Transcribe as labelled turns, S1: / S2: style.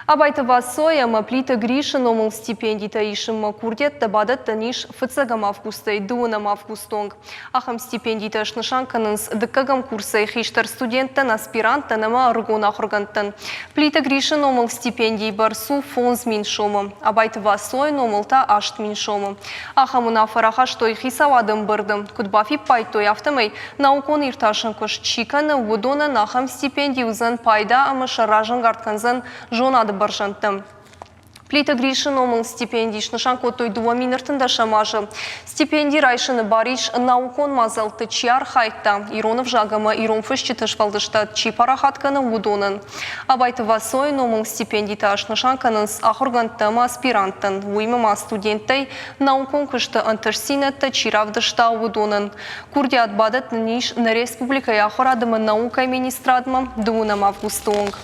S1: Абайтова соя плита Гришин омыл стипендита ишим курдет табадат таниш фыцагам августай дуынам августонг. Ахам стипендита шнышанканынс дыккагам курсай хиштар студенттан аспиранттан ама аргона хургантан. Плита Гришин омыл стипендий барсу фонз мин шомы. Абайтова соя омылта ашт мин шомы. Ахамуна фарахаштой хисавадым бырдым. Кудбафи пайтой автомай наукон ирташын кыш чиканы вудона нахам стипендий узан пайда ама шаражан гартканзан жонады баржантым. Плита Гришин омыл стипендий шнышанко той 2 минутында шамажы. Стипендий райшыны бариш наукон мазалты чиар хайтта. Иронов жагама ирон фышчитыш валдышта чи парахатканы вудонын. Абайтова сойын омыл стипендий та шнышанканынс ахургантым аспиранттын. Уймыма студенттай наукон кышты антырсинетті чиравдышта вудонын. Курдиат бадат ниш на республика яхорадымы наука министрадмы 2 августонг.